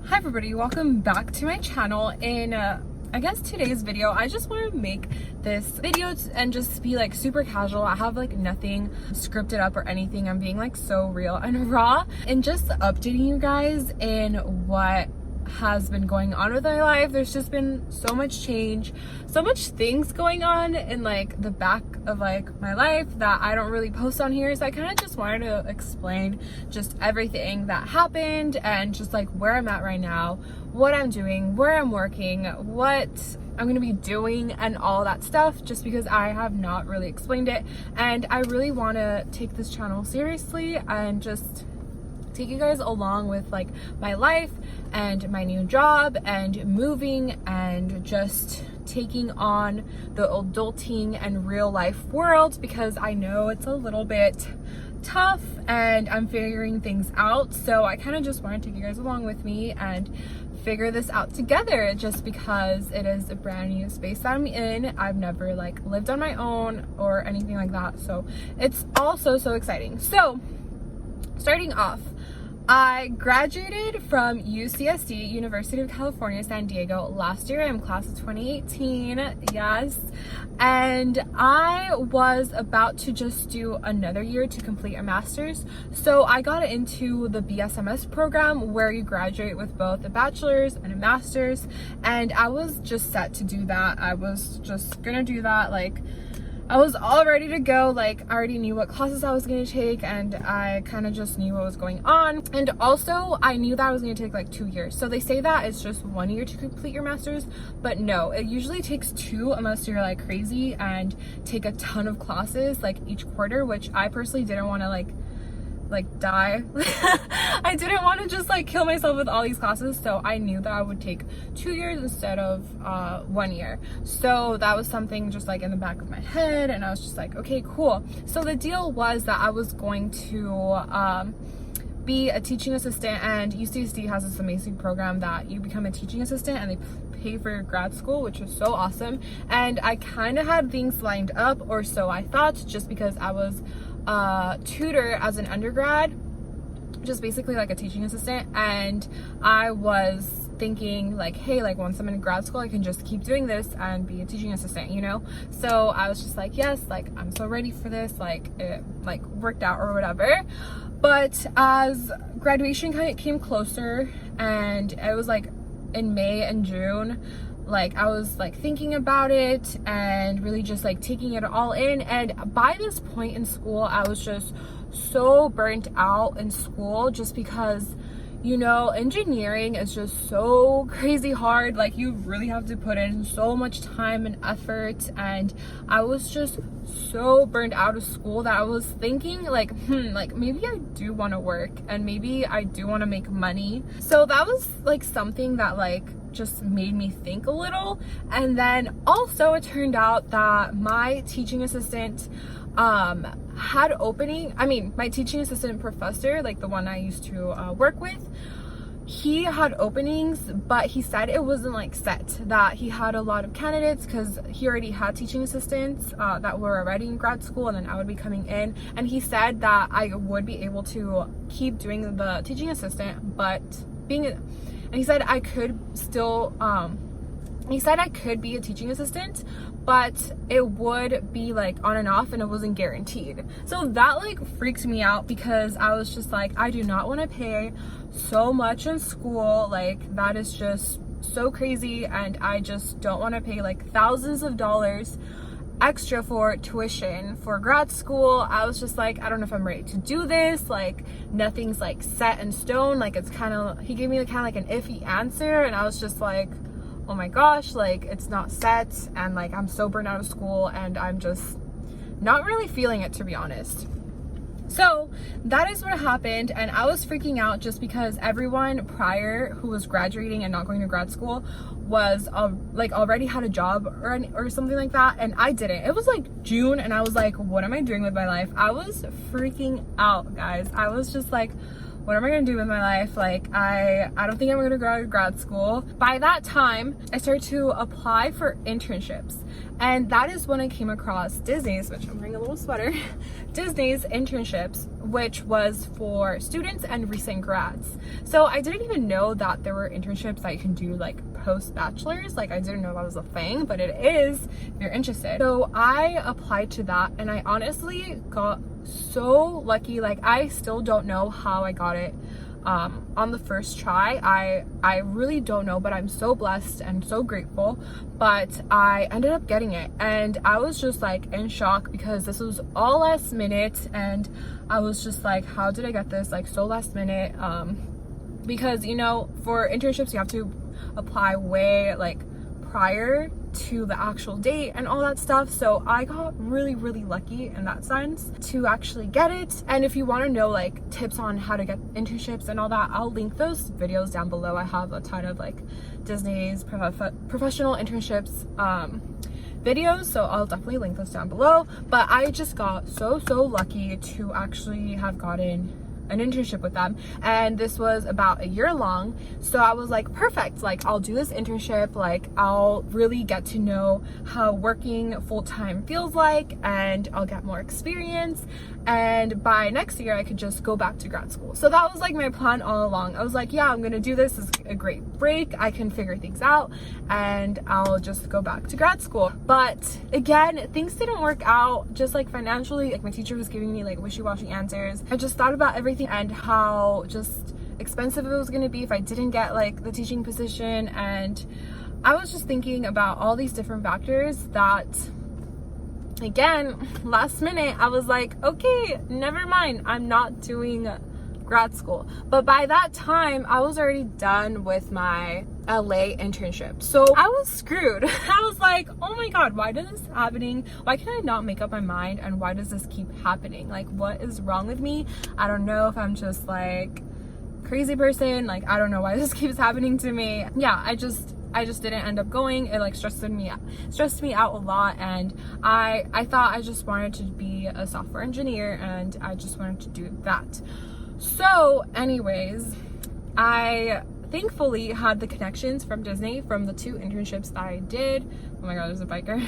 Hi everybody, welcome back to my channel. In I guess today's video, I just want to make this video and just be like super casual. I have like nothing scripted up or anything. I'm being like so real and raw and just updating you guys in what has been going on with my life. There's just been so much change, so much things going on in like the back of like my life that I don't really post on here. So I kind of just wanted to explain just everything that happened and just like where I'm at right now, what I'm doing, where I'm working, what I'm gonna be doing and all that stuff, just because I have not really explained it. And I really want to take this channel seriously and just take you guys along with like my life and my new job and moving and just taking on the adulting and real life world, because I know it's a little bit tough and I'm figuring things out. So I kind of just want to take you guys along with me and figure this out together, just because it is a brand new space that I'm in. I've never like lived on my own or anything like that, so it's also so exciting. So starting off, I graduated from UCSD, University of California, San Diego last year. I'm class of 2018, yes. And I was about to just do another year to complete a master's. So I got into the BSMS program where you graduate with both a bachelor's and a master's. And I was just set to do that. I was just gonna do that. Like, I was all ready to go. Like, I already knew what classes I was going to take and I kind of just knew what was going on. And also I knew that I was going to take like 2 years. So they say that it's just 1 year to complete your master's, but no, it usually takes 2 unless you're like crazy and take a ton of classes like each quarter, which I personally didn't want to like die. I didn't want to just like kill myself with all these classes, so I knew that I would take 2 years instead of 1 year. So that was something just like in the back of my head, and I was just like, okay, cool. So the deal was that I was going to be a teaching assistant, and UCSD has this amazing program that you become a teaching assistant and they pay for your grad school, which was so awesome. And I kind of had things lined up, or so I thought, just because I was tutor as an undergrad, just basically like a teaching assistant, and I was thinking like, hey, like once I'm in grad school I can just keep doing this and be a teaching assistant, you know. So I was just like, yes, like I'm so ready for this, like it like worked out or whatever. But as graduation kind of came closer, and it was like in May and June, like I was like thinking about it and really just like taking it all in. And by this point in school I was just so burnt out in school, just because, you know, engineering is just so crazy hard. Like you really have to put in so much time and effort, and I was just so burned out of school that I was thinking like like maybe I do want to work and maybe I do want to make money. So that was like something that like just made me think a little. And then also it turned out that my teaching assistant had my teaching assistant professor, like the one I used to work with, he had openings, but he said it wasn't like set, that he had a lot of candidates because he already had teaching assistants that were already in grad school, and then I would be coming in. And he said that I would be able to keep doing the teaching assistant, but and he said I could still he said I could be a teaching assistant, but it would be like on and off and it wasn't guaranteed. So that like freaked me out, because I was just like, I do not want to pay so much in school. Like that is just so crazy, and I just don't want to pay like thousands of dollars extra for tuition for grad school. I was just like, I don't know if I'm ready to do this. Like nothing's like set in stone. Like it's kind of, he gave me kind of like an iffy answer, and I was just like, oh my gosh, like it's not set, and like I'm so burnt out of school and I'm just not really feeling it, to be honest. So that is what happened, and I was freaking out just because everyone prior who was graduating and not going to grad school was like already had a job or something like that, and I didn't. It was like June and I was like, what am I doing with my life? I was freaking out, guys. I was just like, what am I gonna do with my life? Like, I don't think I'm gonna go to grad school. By that time, I started to apply for internships. And that is when I came across Disney's, which I'm wearing a little sweater, Disney's internships, which was for students and recent grads. So I didn't even know that there were internships that you can do like post-bachelor's. Like, I didn't know that was a thing, but it is if you're interested. So I applied to that, and I honestly got so lucky. Like, I still don't know how I got it on the first try. I really don't know, but I'm so blessed and so grateful. But I ended up getting it, and I was just like in shock because this was all last minute, and I was just like, how did I get this like so last minute? Because, you know, for internships you have to apply way like prior to the actual date and all that stuff. So I got really lucky in that sense to actually get it. And if you want to know like tips on how to get internships and all that, I'll link those videos down below. I have a ton of like Disney's professional internships videos, so I'll definitely link those down below. But I just got so lucky to actually have gotten an internship with them, and this was about a year long. So I was like, perfect, like I'll do this internship, like I'll really get to know how working full-time feels like, and I'll get more experience, and by next year I could just go back to grad school. So that was like my plan all along. I was like, yeah, I'm gonna do this. It's a great break, I can figure things out, and I'll just go back to grad school. But again, things didn't work out, just like financially. Like, my teacher was giving me like wishy-washy answers. I just thought about everything and how just expensive it was going to be if I didn't get like the teaching position, and I was just thinking about all these different factors that, again, last minute I was like, okay, never mind, I'm not doing grad school. But by that time I was already done with my LA internship, so I was screwed. I was like, oh my god, why is this happening? Why can I not make up my mind, and why does this keep happening? Like, what is wrong with me? I don't know if I'm just like crazy person, like I don't know why this keeps happening to me. Yeah, I just didn't end up going. It like stressed me out a lot, and I thought I just wanted to be a software engineer, and I just wanted to do that. So anyways, I thankfully had the connections from Disney from the 2 internships that I did. Oh my god, there's a biker.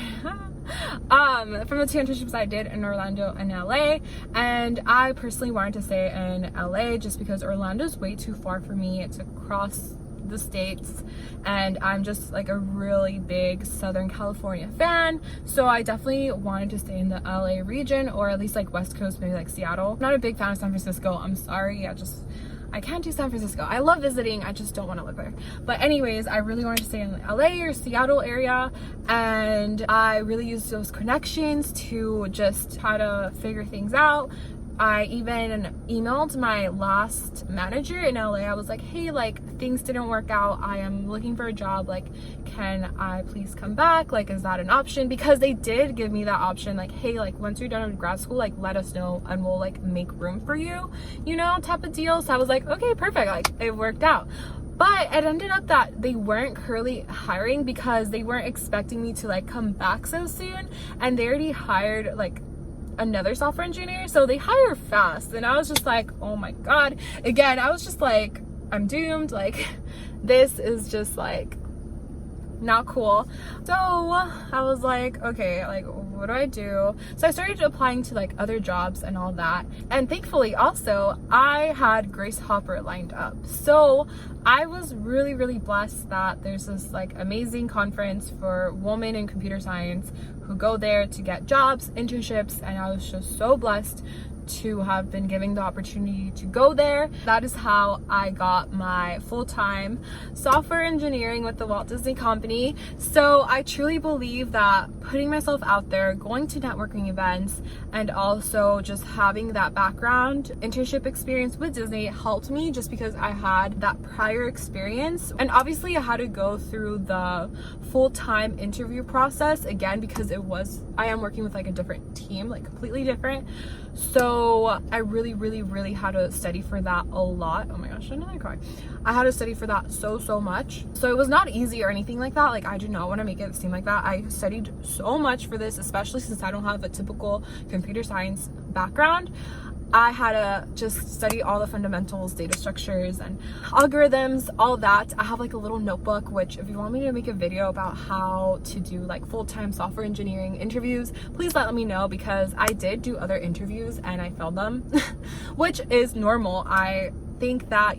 From the 2 internships I did in Orlando and LA, and I personally wanted to stay in LA just because Orlando's way too far for me. It's across the states, and I'm just like a really big Southern California fan, so I definitely wanted to stay in the LA region, or at least like West Coast, maybe like Seattle. I'm not a big fan of San Francisco, I'm sorry, I can't do San Francisco. I love visiting, I just don't want to live there. But anyways, I really wanted to stay in the LA or Seattle area, and I really used those connections to just try to figure things out. I even emailed my last manager in LA. I was like, hey, like things didn't work out, I am looking for a job, like can I please come back, like is that an option? Because they did give me that option, like, hey, like once you're done with grad school, like let us know and we'll like make room for you, you know, type of deal. So I was like, okay, perfect, like it worked out. But it ended up that they weren't currently hiring because they weren't expecting me to like come back so soon, and they already hired like another software engineer, so they hire fast. And I was just like, oh my god, again, I was just like, I'm doomed, like this is just like not cool. So I was like, okay, like what do I do? So I started applying to like other jobs and all that, and thankfully also I had Grace Hopper lined up. So I was really blessed that there's this like amazing conference for women in computer science who go there to get jobs, internships, and I was just so blessed to have been given the opportunity to go there. That is how I got my full-time software engineering with the Walt Disney Company. So I truly believe that putting myself out there, going to networking events, and also just having that background internship experience with Disney helped me, just because I had that prior experience. And obviously I had to go through the full-time interview process again, because I am working with like a different team, like completely different. So I really had to study for that a lot. Oh my gosh, another car. I had to study for that so much. So it was not easy or anything like that. Like, I do not want to make it seem like that. I studied so much for this, especially since I don't have a typical computer science background. I had to just study all the fundamentals, data structures and algorithms, all that. I have like a little notebook, which if you want me to make a video about how to do like full-time software engineering interviews, please let me know, because I did do other interviews and I failed them, which is normal. I think that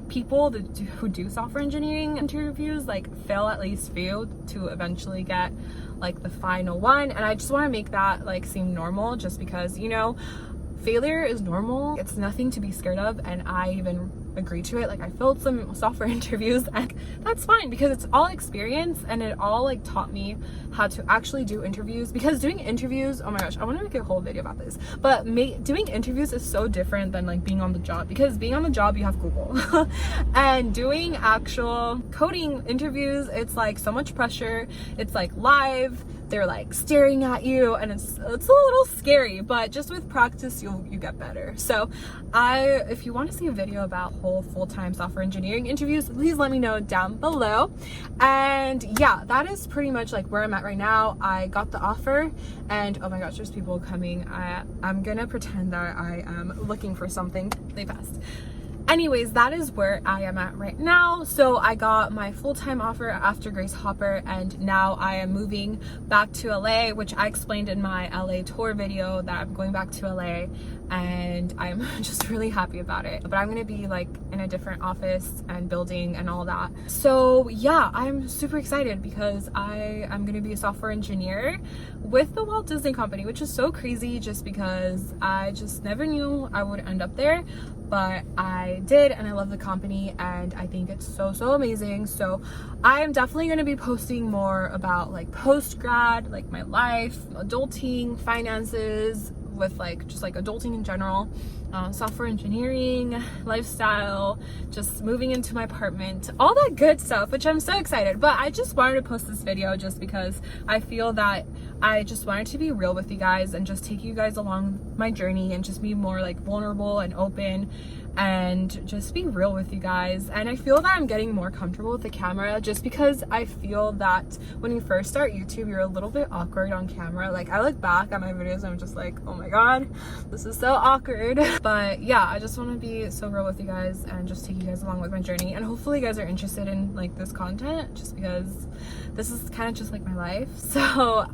people who do software engineering interviews like fail at least few to eventually get like the final one. And I just want to make that like seem normal, just because, you know, failure is normal. It's nothing to be scared of, and I even agree to it. Like, I failed some software interviews and that's fine, because it's all experience and it all like taught me how to actually do interviews. Because doing interviews, oh my gosh, I want to make a whole video about this, but doing interviews is so different than like being on the job, because being on the job you have Google and doing actual coding interviews, it's like so much pressure. It's like live, they're like staring at you, and it's a little scary, but just with practice you get better. So if you want to see a video about whole full-time software engineering interviews, please let me know down below. And yeah, that is pretty much like where I'm at right now. I got the offer, and oh my gosh, there's people coming. I'm gonna pretend that I am looking for something. They passed. Anyways, that is where I am at right now. So I got my full-time offer after Grace Hopper, and now I am moving back to LA, which I explained in my LA tour video that I'm going back to LA, and I'm just really happy about it. But I'm gonna be like in a different office and building and all that. So yeah, I'm super excited because I am gonna be a software engineer with the Walt Disney Company, which is so crazy just because I just never knew I would end up there. But I did, and I love the company, and I think it's so amazing. So I am definitely going to be posting more about like post-grad, like my life, adulting, finances, with like just like adulting in general, software engineering, lifestyle, just moving into my apartment, all that good stuff, which I'm so excited. But I just wanted to post this video just because I feel that I just wanted to be real with you guys and just take you guys along my journey and just be more like vulnerable and open and just be real with you guys. And I feel that I'm getting more comfortable with the camera, just because I feel that when you first start YouTube, you're a little bit awkward on camera. Like, I look back at my videos and I'm just like, oh my god, this is so awkward. But yeah, I just want to be so real with you guys and just take you guys along with my journey. And hopefully you guys are interested in like this content, just because this is kind of just like my life. So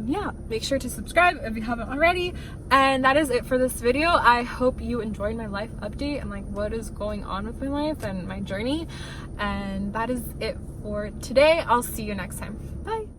yeah, make sure to subscribe if you haven't already. And that is it for this video. I hope you enjoyed my life update and like what is going on with my life and my journey. And that is it for today. I'll see you next time. Bye.